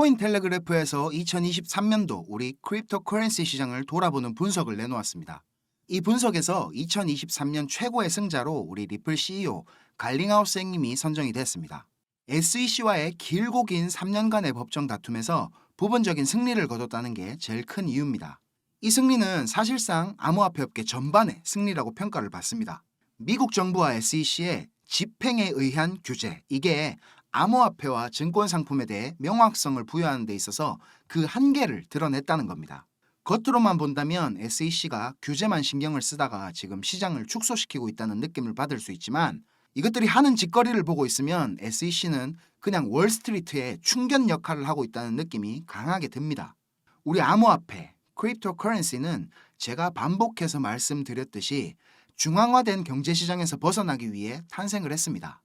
코인텔레그래프에서 2023년도 우리 크립토커런시 시장을 돌아보는 분석을 내놓았습니다. 이 분석에서 2023년 최고의 승자로 우리 리플 CEO 갈링하우스 형님이 선정이 됐습니다. SEC와의 길고 긴 3년간의 법정 다툼에서 부분적인 승리를 거뒀다는 게 제일 큰 이유입니다. 이 승리는 사실상 암호화폐업계 전반의 승리라고 평가를 받습니다. 미국 정부와 SEC의 집행에 의한 규제, 이게 암호화폐와 증권상품에 대해 명확성을 부여하는 데 있어서 그 한계를 드러냈다는 겁니다. 겉으로만 본다면 SEC가 규제만 신경을 쓰다가 지금 시장을 축소시키고 있다는 느낌을 받을 수 있지만, 이것들이 하는 짓거리를 보고 있으면 SEC는 그냥 월스트리트의 충견 역할을 하고 있다는 느낌이 강하게 듭니다. 우리 암호화폐, 크립토커런시는 제가 반복해서 말씀드렸듯이 중앙화된 경제시장에서 벗어나기 위해 탄생을 했습니다.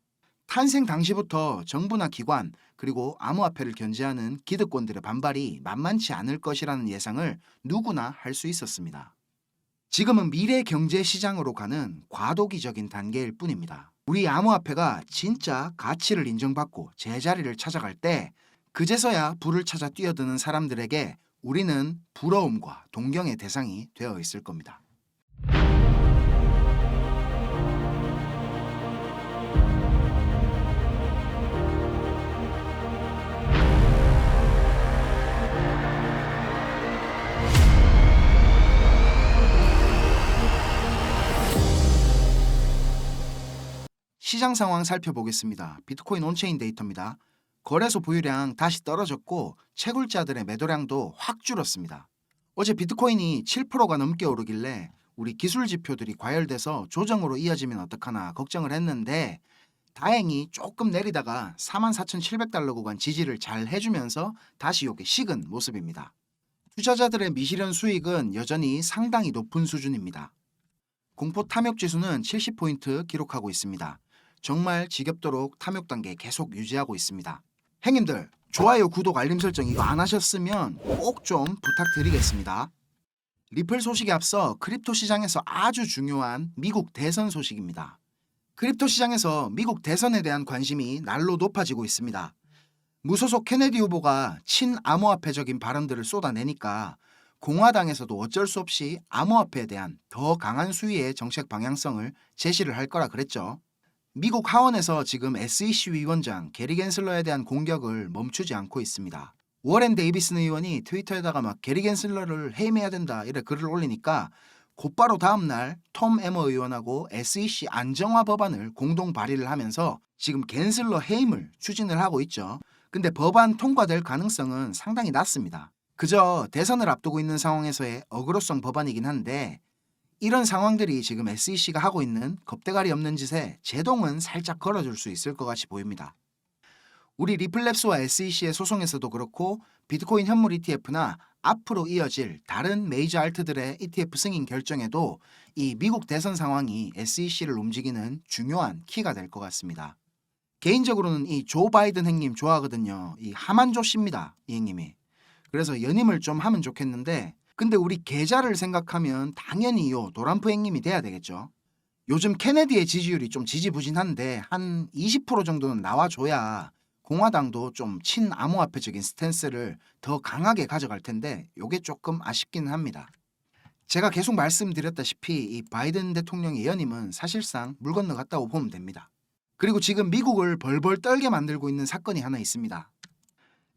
탄생 당시부터 정부나 기관, 그리고 암호화폐를 견제하는 기득권들의 반발이 만만치 않을 것이라는 예상을 누구나 할 수 있었습니다. 지금은 미래 경제시장으로 가는 과도기적인 단계일 뿐입니다. 우리 암호화폐가 진짜 가치를 인정받고 제자리를 찾아갈 때 그제서야 불을 찾아 뛰어드는 사람들에게 우리는 부러움과 동경의 대상이 되어 있을 겁니다. 시장 상황 살펴보겠습니다. 비트코인 온체인 데이터입니다. 거래소 보유량 다시 떨어졌고 채굴자들의 매도량도 확 줄었습니다. 어제 비트코인이 7%가 넘게 오르길래 우리 기술 지표들이 과열돼서 조정으로 이어지면 어떡하나 걱정을 했는데, 다행히 조금 내리다가 44,700달러 구간 지지를 잘 해주면서 다시 요게 식은 모습입니다. 투자자들의 미실현 수익은 여전히 상당히 높은 수준입니다. 공포 탐욕 지수는 70포인트 기록하고 있습니다. 정말 지겹도록 탐욕 단계 계속 유지하고 있습니다. 형님들, 좋아요, 구독, 알림 설정 이거 안 하셨으면 꼭 좀 부탁드리겠습니다. 리플 소식에 앞서 크립토 시장에서 아주 중요한 미국 대선 소식입니다. 크립토 시장에서 미국 대선에 대한 관심이 날로 높아지고 있습니다. 무소속 케네디 후보가 친암호화폐적인 발언들을 쏟아내니까 공화당에서도 어쩔 수 없이 암호화폐에 대한 더 강한 수위의 정책 방향성을 제시를 할 거라 그랬죠. 미국 하원에서 지금 SEC 위원장 게리 겐슬러에 대한 공격을 멈추지 않고 있습니다. 워렌 데이비슨 의원이 트위터에다가 막 게리 겐슬러를 해임해야 된다 이래 글을 올리니까 곧바로 다음날 톰 에머 의원하고 SEC 안정화 법안을 공동 발의를 하면서 지금 겐슬러 해임을 추진을 하고 있죠. 근데 법안 통과될 가능성은 상당히 낮습니다. 그저 대선을 앞두고 있는 상황에서의 어그로성 법안이긴 한데, 이런 상황들이 지금 SEC가 하고 있는 겁대가리 없는 짓에 제동은 살짝 걸어줄 수 있을 것 같이 보입니다. 우리 리플랩스와 SEC의 소송에서도 그렇고 비트코인 현물 ETF나 앞으로 이어질 다른 메이저 알트들의 ETF 승인 결정에도 이 미국 대선 상황이 SEC를 움직이는 중요한 키가 될 것 같습니다. 개인적으로는 이 조 바이든 형님 좋아하거든요. 이 하만조 씨입니다, 이 형님이. 그래서 연임을 좀 하면 좋겠는데, 근데 우리 계좌를 생각하면 당연히 요 노란프 형님이 돼야 되겠죠. 요즘 케네디의 지지율이 좀 지지부진한데 한 20% 정도는 나와줘야 공화당도 좀 친암호화폐적인 스탠스를 더 강하게 가져갈 텐데 요게 조금 아쉽기는 합니다. 제가 계속 말씀드렸다시피 이 바이든 대통령의 연임은 사실상 물 건너갔다고 보면 됩니다. 그리고 지금 미국을 벌벌 떨게 만들고 있는 사건이 하나 있습니다.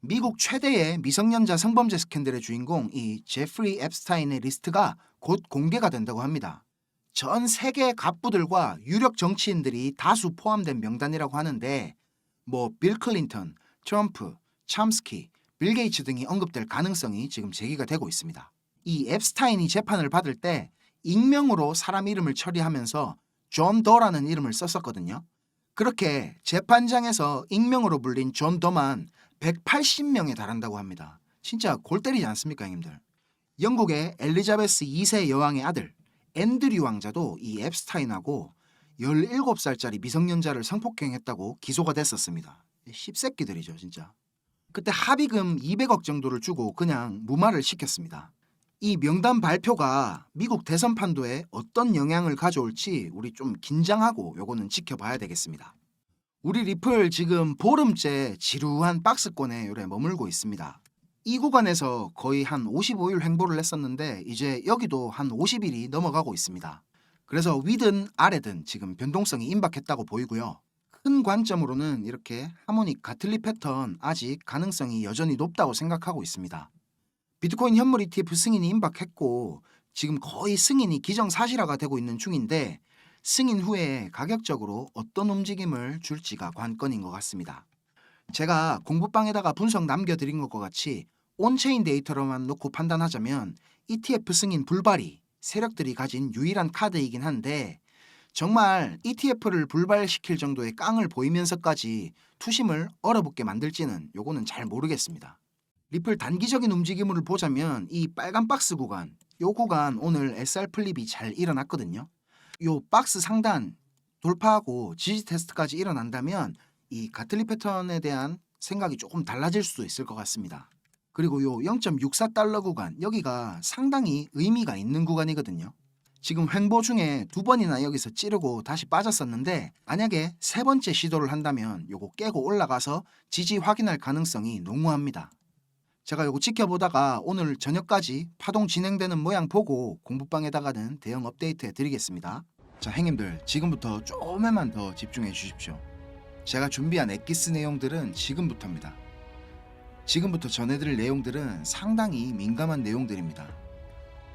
미국 최대의 미성년자 성범죄 스캔들의 주인공 이 제프리 앱스타인의 리스트가 곧 공개가 된다고 합니다. 전 세계 갑부들과 유력 정치인들이 다수 포함된 명단이라고 하는데, 뭐 빌 클린턴, 트럼프, 참스키, 빌 게이츠 등이 언급될 가능성이 지금 제기가 되고 있습니다. 이 앱스타인이 재판을 받을 때 익명으로 사람 이름을 처리하면서 존 더라는 이름을 썼었거든요. 그렇게 재판장에서 익명으로 불린 존 더만 180명에 달한다고 합니다. 진짜 골 때리지 않습니까, 형님들? 영국의 엘리자베스 2세 여왕의 아들 앤드류 왕자도 이 앱스타인하고 17살짜리 미성년자를 성폭행했다고 기소가 됐었습니다. 씹새끼들이죠, 진짜. 그때 합의금 200억 정도를 주고 그냥 무마를 시켰습니다. 이 명단 발표가 미국 대선 판도에 어떤 영향을 가져올지 우리 좀 긴장하고 요거는 지켜봐야 되겠습니다. 우리 리플 지금 보름째 지루한 박스권에 요래 머물고 있습니다. 이 구간에서 거의 한 55일 횡보를 했었는데 이제 여기도 한 50일이 넘어가고 있습니다. 그래서 위든 아래든 지금 변동성이 임박했다고 보이고요. 큰 관점으로는 이렇게 하모닉 가틀리 패턴 아직 가능성이 여전히 높다고 생각하고 있습니다. 비트코인 현물 ETF 승인이 임박했고 지금 거의 승인이 기정사실화가 되고 있는 중인데 승인 후에 가격적으로 어떤 움직임을 줄지가 관건인 것 같습니다. 제가 공부방에다가 분석 남겨드린 것과 같이 온체인 데이터로만 놓고 판단하자면 ETF 승인 불발이 세력들이 가진 유일한 카드이긴 한데 정말 ETF를 불발시킬 정도의 깡을 보이면서까지 투심을 얼어붙게 만들지는 요거는 잘 모르겠습니다. 리플 단기적인 움직임을 보자면 이 빨간 박스 구간, 요 구간 오늘 SR 플립이 잘 일어났거든요. 요 박스 상단 돌파하고 지지 테스트까지 일어난다면 이 가틀리 패턴에 대한 생각이 조금 달라질 수도 있을 것 같습니다. 그리고 요 0.64달러 구간, 여기가 상당히 의미가 있는 구간이거든요. 지금 횡보 중에 2번이나 여기서 찌르고 다시 빠졌었는데 만약에 3번째 시도를 한다면 요거 깨고 올라가서 지지 확인할 가능성이 농후합니다. 제가 요거 지켜보다가 오늘 저녁까지 파동 진행되는 모양 보고 공부방에다가는 대응 업데이트 해드리겠습니다. 자, 행님들 지금부터 조금만 더 집중해 주십시오. 제가 준비한 엑기스 내용들은 지금부터입니다. 지금부터 전해드릴 내용들은 상당히 민감한 내용들입니다.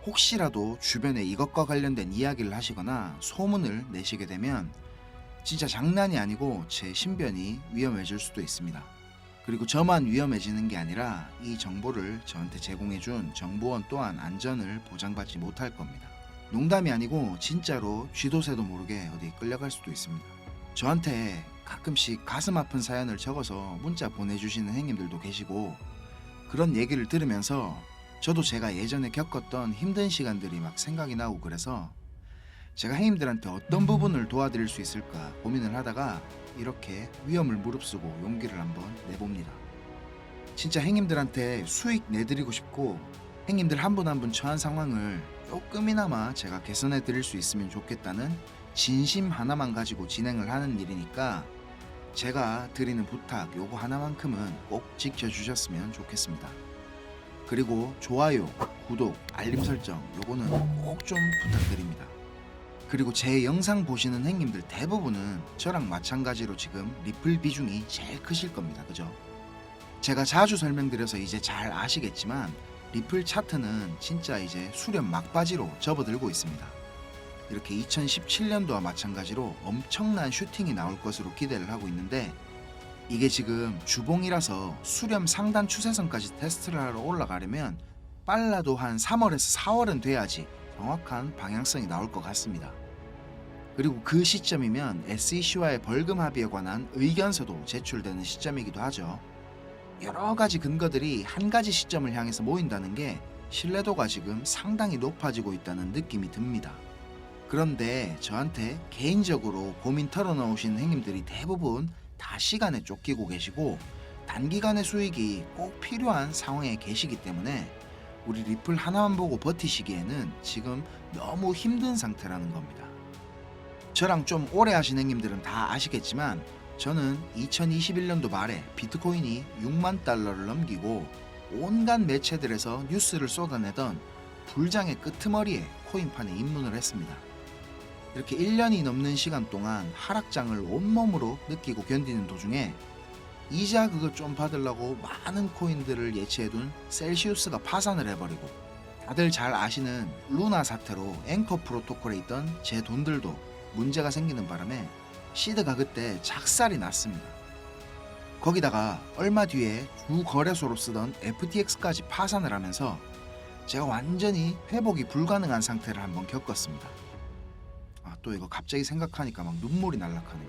혹시라도 주변에 이것과 관련된 이야기를 하시거나 소문을 내시게 되면 진짜 장난이 아니고 제 신변이 위험해질 수도 있습니다. 그리고 저만 위험해지는 게 아니라 이 정보를 저한테 제공해준 정보원 또한 안전을 보장받지 못할 겁니다. 농담이 아니고 진짜로 쥐도 새도 모르게 어디 끌려갈 수도 있습니다. 저한테 가끔씩 가슴 아픈 사연을 적어서 문자 보내주시는 행님들도 계시고 그런 얘기를 들으면서 저도 제가 예전에 겪었던 힘든 시간들이 막 생각이 나고 그래서 제가 행님들한테 어떤 부분을 도와드릴 수 있을까 고민을 하다가 이렇게 위험을 무릅쓰고 용기를 한번 내봅니다. 진짜 행님들한테 수익 내드리고 싶고 행님들 한 분 한 분 처한 상황을 조금이나마 제가 개선해 드릴 수 있으면 좋겠다는 진심 하나만 가지고 진행을 하는 일이니까 제가 드리는 부탁 요거 하나만큼은 꼭 지켜주셨으면 좋겠습니다. 그리고 좋아요, 구독, 알림 설정 요거는 꼭 좀 부탁드립니다. 그리고 제 영상 보시는 행님들 대부분은 저랑 마찬가지로 지금 리플 비중이 제일 크실 겁니다. 그죠? 제가 자주 설명드려서 이제 잘 아시겠지만 리플 차트는 진짜 이제 수렴 막바지로 접어들고 있습니다. 이렇게 2017년도와 마찬가지로 엄청난 슈팅이 나올 것으로 기대를 하고 있는데 이게 지금 주봉이라서 수렴 상단 추세선까지 테스트를 하러 올라가려면 빨라도 한 3월에서 4월은 돼야지 정확한 방향성이 나올 것 같습니다. 그리고 그 시점이면 SEC와의 벌금 합의에 관한 의견서도 제출되는 시점이기도 하죠. 여러 가지 근거들이 한 가지 시점을 향해서 모인다는 게 신뢰도가 지금 상당히 높아지고 있다는 느낌이 듭니다. 그런데 저한테 개인적으로 고민 털어놓으신 행님들이 대부분 다 시간에 쫓기고 계시고 단기간의 수익이 꼭 필요한 상황에 계시기 때문에 우리 리플 하나만 보고 버티시기에는 지금 너무 힘든 상태라는 겁니다. 저랑 좀 오래 하신 행님들은 다 아시겠지만 저는 2021년도 말에 비트코인이 6만 달러를 넘기고 온갖 매체들에서 뉴스를 쏟아내던 불장의 끄트머리에 코인판에 입문을 했습니다. 이렇게 1년이 넘는 시간 동안 하락장을 온몸으로 느끼고 견디는 도중에 이자 그거 좀 받으려고 많은 코인들을 예치해둔 셀시우스가 파산을 해버리고 다들 잘 아시는 루나 사태로 앵커 프로토콜에 있던 제 돈들도 문제가 생기는 바람에 시드가 그때 작살이 났습니다. 거기다가 얼마 뒤에 주 거래소로 쓰던 FTX까지 파산을 하면서 제가 완전히 회복이 불가능한 상태를 한번 겪었습니다. 또 이거 갑자기 생각하니까 막 눈물이 날락하네요.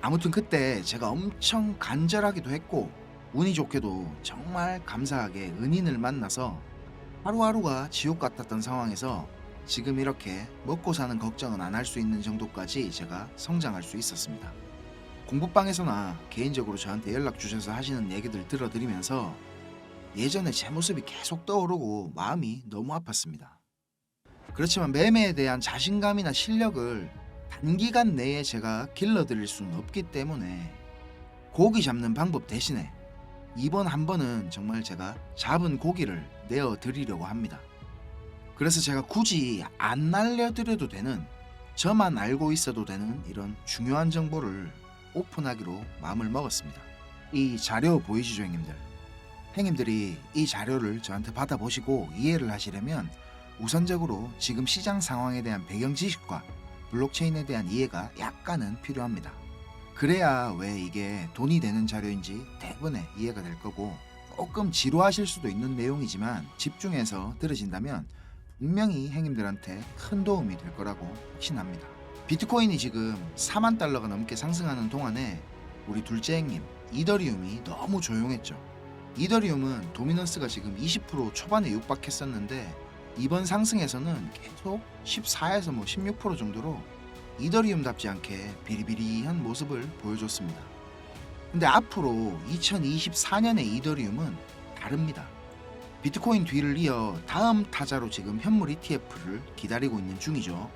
아무튼 그때 제가 엄청 간절하기도 했고 운이 좋게도 정말 감사하게 은인을 만나서 하루하루가 지옥 같았던 상황에서 지금 이렇게 먹고 사는 걱정은 안 할 수 있는 정도까지 제가 성장할 수 있었습니다. 공부방에서나 개인적으로 저한테 연락 주셔서 하시는 얘기들 들어드리면서 예전에 제 모습이 계속 떠오르고 마음이 너무 아팠습니다. 그렇지만 매매에 대한 자신감이나 실력을 단기간 내에 제가 길러드릴 수는 없기 때문에 고기 잡는 방법 대신에 이번 한 번은 정말 제가 잡은 고기를 내어드리려고 합니다. 그래서 제가 굳이 안 날려드려도 되는, 저만 알고 있어도 되는 이런 중요한 정보를 오픈하기로 마음을 먹었습니다. 이 자료 보이시죠, 형님들? 형님들이 이 자료를 저한테 받아보시고 이해를 하시려면 우선적으로 지금 시장 상황에 대한 배경 지식과 블록체인에 대한 이해가 약간은 필요합니다. 그래야 왜 이게 돈이 되는 자료인지 대부분의 이해가 될 거고, 조금 지루하실 수도 있는 내용이지만 집중해서 들으신다면 분명히 형님들한테 큰 도움이 될 거라고 확신합니다. 비트코인이 지금 4만 달러가 넘게 상승하는 동안에 우리 둘째 형님 이더리움이 너무 조용했죠. 이더리움은 도미넌스가 지금 20% 초반에 육박했었는데 이번 상승에서는 계속 14에서 16% 정도로 이더리움답지 않게 비리비리한 모습을 보여줬습니다. 근데 앞으로 2024년의 이더리움은 다릅니다. 비트코인 뒤를 이어 다음 타자로 지금 현물 ETF를 기다리고 있는 중이죠.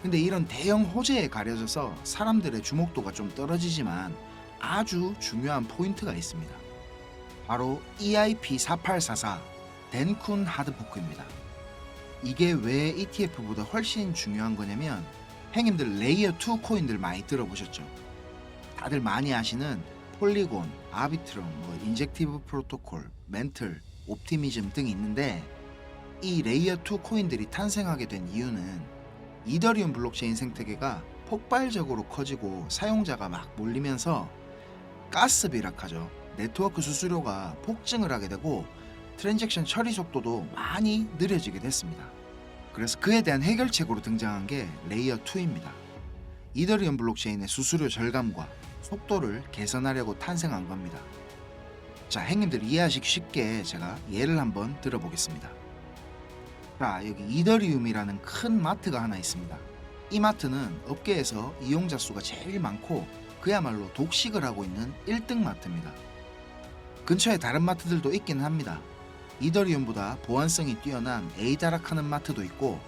근데 이런 대형 호재에 가려져서 사람들의 주목도가 좀 떨어지지만 아주 중요한 포인트가 있습니다. 바로 EIP4844 덴쿤 하드포크입니다. 이게 왜 ETF보다 훨씬 중요한 거냐면, 형님들 레이어 2 코인들 많이 들어보셨죠? 다들 많이 아시는 폴리곤, 아비트럼, 인젝티브 프로토콜, 멘틀, 옵티미즘 등이 있는데, 이 레이어 2 코인들이 탄생하게 된 이유는 이더리움 블록체인 생태계가 폭발적으로 커지고 사용자가 막 몰리면서 가스 비락하죠. 네트워크 수수료가 폭증을 하게 되고 트랜잭션 처리 속도도 많이 느려지게 됐습니다. 그래서 그에 대한 해결책으로 등장한 게 레이어 2입니다. 이더리움 블록체인의 수수료 절감과 속도를 개선하려고 탄생한 겁니다. 자, 형님들 이해하시기 쉽게 제가 예를 한번 들어보겠습니다. 자, 여기 이더리움이라는 큰 마트가 하나 있습니다. 이 마트는 업계에서 이용자 수가 제일 많고 그야말로 독식을 하고 있는 1등 마트입니다. 근처에 다른 마트들도 있기는 합니다. 이더리움보다 보안성이 뛰어난 에이다락하는 마트도 있고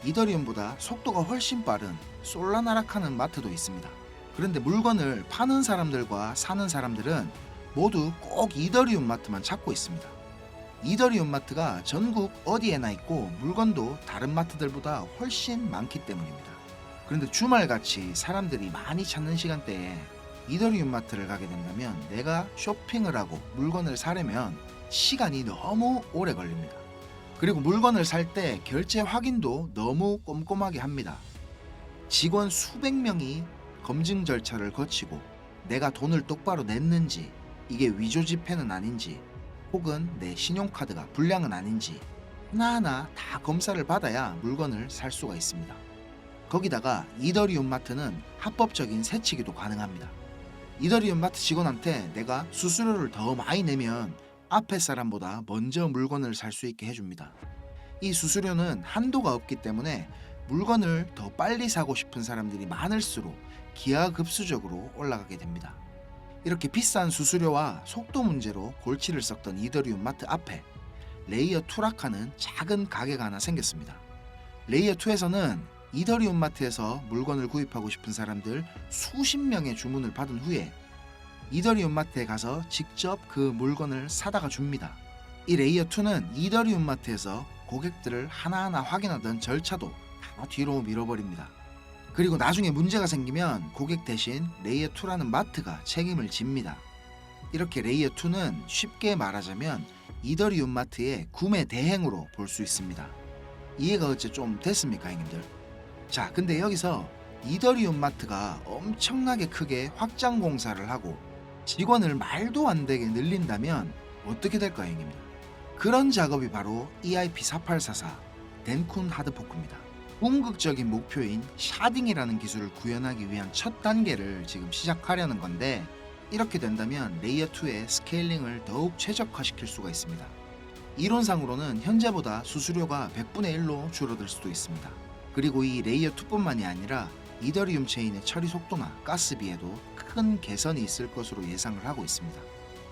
이더리움보다 속도가 훨씬 빠른 솔라나락하는 마트도 있습니다. 그런데 물건을 파는 사람들과 사는 사람들은 모두 꼭 이더리움 마트만 찾고 있습니다. 이더리움 마트가 전국 어디에나 있고 물건도 다른 마트들보다 훨씬 많기 때문입니다. 그런데 주말같이 사람들이 많이 찾는 시간대에 이더리움 마트를 가게 된다면 내가 쇼핑을 하고 물건을 사려면 시간이 너무 오래 걸립니다. 그리고 물건을 살 때 결제 확인도 너무 꼼꼼하게 합니다. 직원 수백 명이 검증 절차를 거치고 내가 돈을 똑바로 냈는지, 이게 위조 지폐는 아닌지, 혹은 내 신용카드가 불량은 아닌지 하나하나 다 검사를 받아야 물건을 살 수가 있습니다. 거기다가 이더리움 마트는 합법적인 세치기도 가능합니다. 이더리움 마트 직원한테 내가 수수료를 더 많이 내면 앞에 사람보다 먼저 물건을 살 수 있게 해줍니다. 이 수수료는 한도가 없기 때문에 물건을 더 빨리 사고 싶은 사람들이 많을수록 기하급수적으로 올라가게 됩니다. 이렇게 비싼 수수료와 속도 문제로 골치를 썩던 이더리움 마트 앞에 레이어 2락하는 작은 가게가 하나 생겼습니다. 레이어 2에서는 이더리움 마트에서 물건을 구입하고 싶은 사람들 수십 명의 주문을 받은 후에 이더리움 마트에 가서 직접 그 물건을 사다가 줍니다. 이 레이어 2는 이더리움 마트에서 고객들을 하나하나 확인하던 절차도 다 뒤로 밀어버립니다. 그리고 나중에 문제가 생기면 고객 대신 레이어 2라는 마트가 책임을 집니다. 이렇게 레이어 2는 쉽게 말하자면 이더리움 마트의 구매 대행으로 볼 수 있습니다. 이해가 어째 좀 됐습니까, 형님들? 자, 근데 여기서 이더리움 마트가 엄청나게 크게 확장 공사를 하고 직원을 말도 안 되게 늘린다면 어떻게 될까요, 형님들? 그런 작업이 바로 EIP4844 덴쿤 하드포크입니다. 궁극적인 목표인 샤딩이라는 기술을 구현하기 위한 첫 단계를 지금 시작하려는 건데, 이렇게 된다면 레이어 2의 스케일링을 더욱 최적화시킬 수가 있습니다. 이론상으로는 현재보다 수수료가 100분의 1로 줄어들 수도 있습니다. 그리고 이 레이어 2뿐만이 아니라 이더리움 체인의 처리 속도나 가스비에도 큰 개선이 있을 것으로 예상을 하고 있습니다.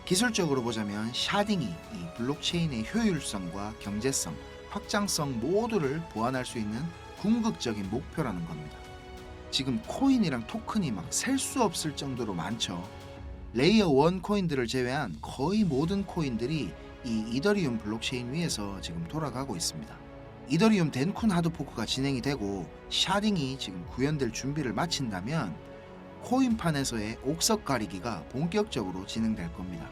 기술적으로 보자면 샤딩이 이 블록체인의 효율성과 경제성, 확장성 모두를 보완할 수 있는 궁극적인 목표라는 겁니다. 지금 코인이랑 토큰이 막 셀 수 없을 정도로 많죠. 레이어 1 코인들을 제외한 거의 모든 코인들이 이 이더리움 블록체인 위에서 지금 돌아가고 있습니다. 이더리움 덴쿤 하드포크가 진행이 되고 샤딩이 지금 구현될 준비를 마친다면 코인판에서의 옥석 가리기가 본격적으로 진행될 겁니다.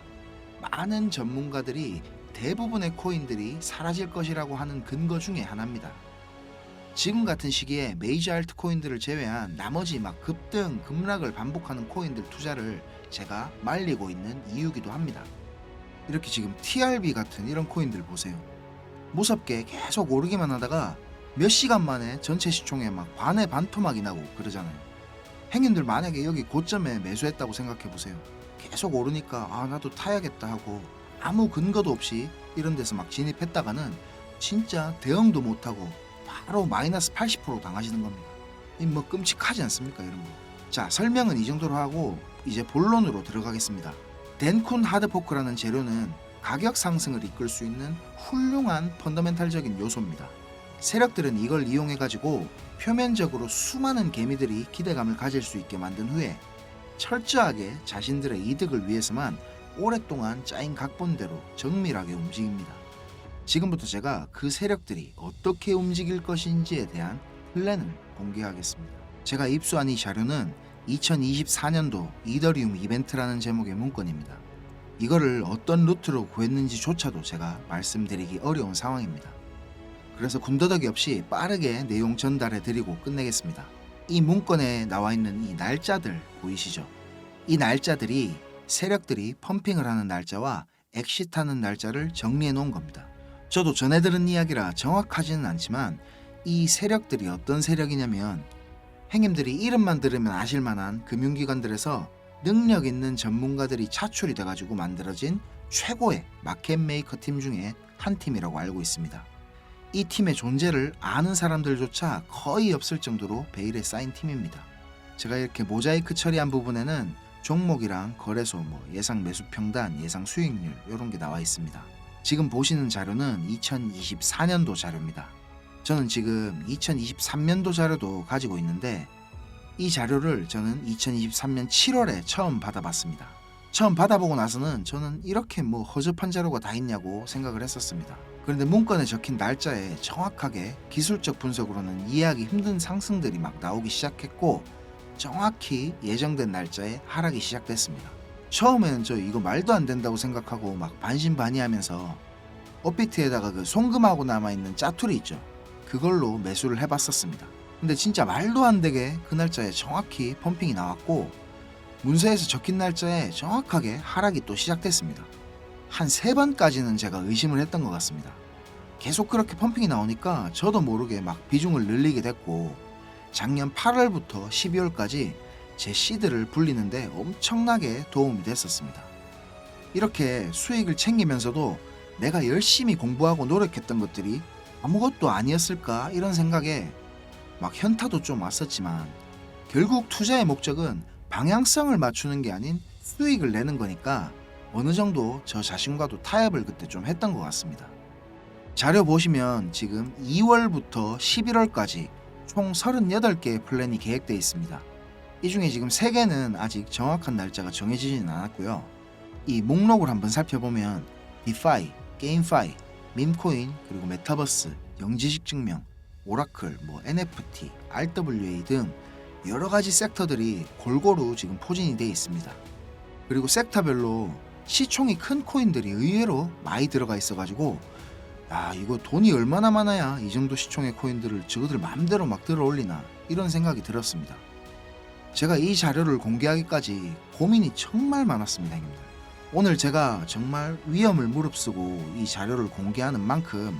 많은 전문가들이 대부분의 코인들이 사라질 것이라고 하는 근거 중에 하나입니다. 지금 같은 시기에 메이저 알트코인들을 제외한 나머지 막 급등, 급락을 반복하는 코인들 투자를 제가 말리고 있는 이유기도 합니다. 이렇게 지금 TRB 같은 이런 코인들 보세요. 무섭게 계속 오르기만 하다가 몇 시간 만에 전체 시총에 막 반의 반토막이 나고 그러잖아요. 행님들 만약에 여기 고점에 매수했다고 생각해 보세요. 계속 오르니까 아 나도 타야겠다 하고 아무 근거도 없이 이런 데서 막 진입했다가는 진짜 대응도 못하고 바로 마이너스 80% 당하시는 겁니다. 이 뭐 끔찍하지 않습니까 이런 거. 자, 설명은 이 정도로 하고 이제 본론으로 들어가겠습니다. 덴쿤 하드포크라는 재료는 가격 상승을 이끌 수 있는 훌륭한 펀더멘탈적인 요소입니다. 세력들은 이걸 이용해 가지고 표면적으로 수많은 개미들이 기대감을 가질 수 있게 만든 후에 철저하게 자신들의 이득을 위해서만 오랫동안 짜인 각본대로 정밀하게 움직입니다. 지금부터 제가 그 세력들이 어떻게 움직일 것인지에 대한 플랜을 공개하겠습니다. 제가 입수한 이 자료는 2024년도 이더리움 이벤트라는 제목의 문건입니다. 이거를 어떤 루트로 구했는지조차도 제가 말씀드리기 어려운 상황입니다. 그래서 군더더기 없이 빠르게 내용 전달해 드리고 끝내겠습니다. 이 문건에 나와 있는 이 날짜들 보이시죠? 이 날짜들이 세력들이 펌핑을 하는 날짜와 엑시트하는 날짜를 정리해 놓은 겁니다. 저도 전해 들은 이야기라 정확하지는 않지만 이 세력들이 어떤 세력이냐면 행님들이 이름만 들으면 아실만한 금융기관들에서 능력 있는 전문가들이 차출이 돼가지고 만들어진 최고의 마켓 메이커 팀 중에 한 팀이라고 알고 있습니다. 이 팀의 존재를 아는 사람들조차 거의 없을 정도로 베일에 쌓인 팀입니다. 제가 이렇게 모자이크 처리한 부분에는 종목이랑 거래소, 예상 매수 평단, 예상 수익률 이런 게 나와 있습니다. 지금 보시는 자료는 2024년도 자료입니다. 저는 지금 2023년도 자료도 가지고 있는데 이 자료를 저는 2023년 7월에 처음 받아봤습니다. 처음 받아보고 나서는 저는 이렇게 허접한 자료가 다 있냐고 생각을 했었습니다. 그런데 문건에 적힌 날짜에 정확하게 기술적 분석으로는 이해하기 힘든 상승들이 막 나오기 시작했고 정확히 예정된 날짜에 하락이 시작됐습니다. 처음에는 저 이거 말도 안 된다고 생각하고 막 반신반의하면서 업비트에다가 그 송금하고 남아있는 짜투리 있죠. 그걸로 매수를 해봤었습니다. 근데 진짜 말도 안 되게 그 날짜에 정확히 펌핑이 나왔고 문서에서 적힌 날짜에 정확하게 하락이 또 시작됐습니다. 한 3번까지는 제가 의심을 했던 것 같습니다. 계속 그렇게 펌핑이 나오니까 저도 모르게 막 비중을 늘리게 됐고 작년 8월부터 12월까지 제 시드를 불리는데 엄청나게 도움이 됐었습니다. 이렇게 수익을 챙기면서도 내가 열심히 공부하고 노력했던 것들이 아무것도 아니었을까 이런 생각에 막 현타도 좀 왔었지만 결국 투자의 목적은 방향성을 맞추는 게 아닌 수익을 내는 거니까 어느 정도 저 자신과도 타협을 그때 좀 했던 것 같습니다. 자료 보시면 지금 2월부터 11월까지 총 38개의 플랜이 계획되어 있습니다. 이 중에 지금 3개는 아직 정확한 날짜가 정해지지는 않았고요. 이 목록을 한번 살펴보면 디파이, 게임파이, 밈코인, 그리고 메타버스, 영지식 증명, 오라클, NFT, RWA 등 여러가지 섹터들이 골고루 지금 포진이 되어 있습니다. 그리고 섹터별로 시총이 큰 코인들이 의외로 많이 들어가 있어가지고 이거 돈이 얼마나 많아야 이 정도 시총의 코인들을 저거들 마음대로 막 들어 올리나 이런 생각이 들었습니다. 제가 이 자료를 공개하기까지 고민이 정말 많았습니다, 형님들. 오늘 제가 정말 위험을 무릅쓰고 이 자료를 공개하는 만큼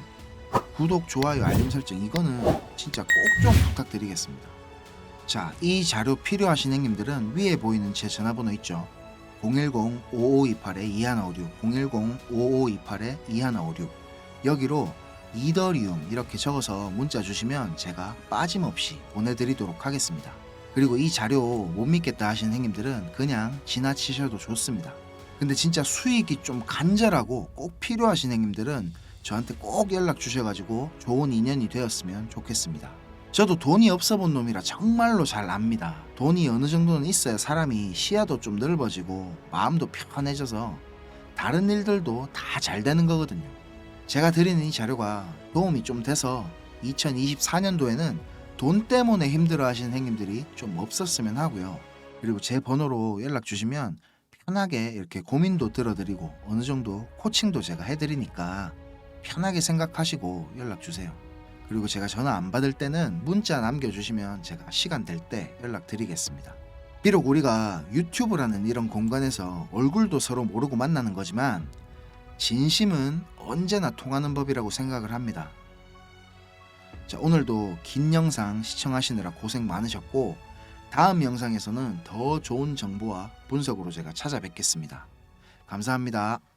구독, 좋아요, 알림 설정 이거는 진짜 꼭 좀 부탁드리겠습니다. 자, 이 자료 필요하신 형님들은 위에 보이는 제 전화번호 있죠. 010-5528-2156 010-5528-2156 여기로 이더리움 이렇게 적어서 문자 주시면 제가 빠짐없이 보내드리도록 하겠습니다. 그리고 이 자료 못 믿겠다 하시는 형님들은 그냥 지나치셔도 좋습니다. 근데 진짜 수익이 좀 간절하고 꼭 필요하신 형님들은 저한테 꼭 연락 주셔가지고 좋은 인연이 되었으면 좋겠습니다. 저도 돈이 없어 본 놈이라 정말로 잘 압니다. 돈이 어느 정도는 있어야 사람이 시야도 좀 넓어지고 마음도 편해져서 다른 일들도 다 잘 되는 거거든요. 제가 드리는 이 자료가 도움이 좀 돼서 2024년도에는 돈 때문에 힘들어 하시는 행님들이 좀 없었으면 하고요. 그리고 제 번호로 연락 주시면 편하게 이렇게 고민도 들어드리고 어느 정도 코칭도 제가 해드리니까 편하게 생각하시고 연락 주세요. 그리고 제가 전화 안 받을 때는 문자 남겨주시면 제가 시간 될 때 연락드리겠습니다. 비록 우리가 유튜브라는 이런 공간에서 얼굴도 서로 모르고 만나는 거지만 진심은 언제나 통하는 법이라고 생각을 합니다. 자, 오늘도 긴 영상 시청하시느라 고생 많으셨고 다음 영상에서는 더 좋은 정보와 분석으로 제가 찾아뵙겠습니다. 감사합니다.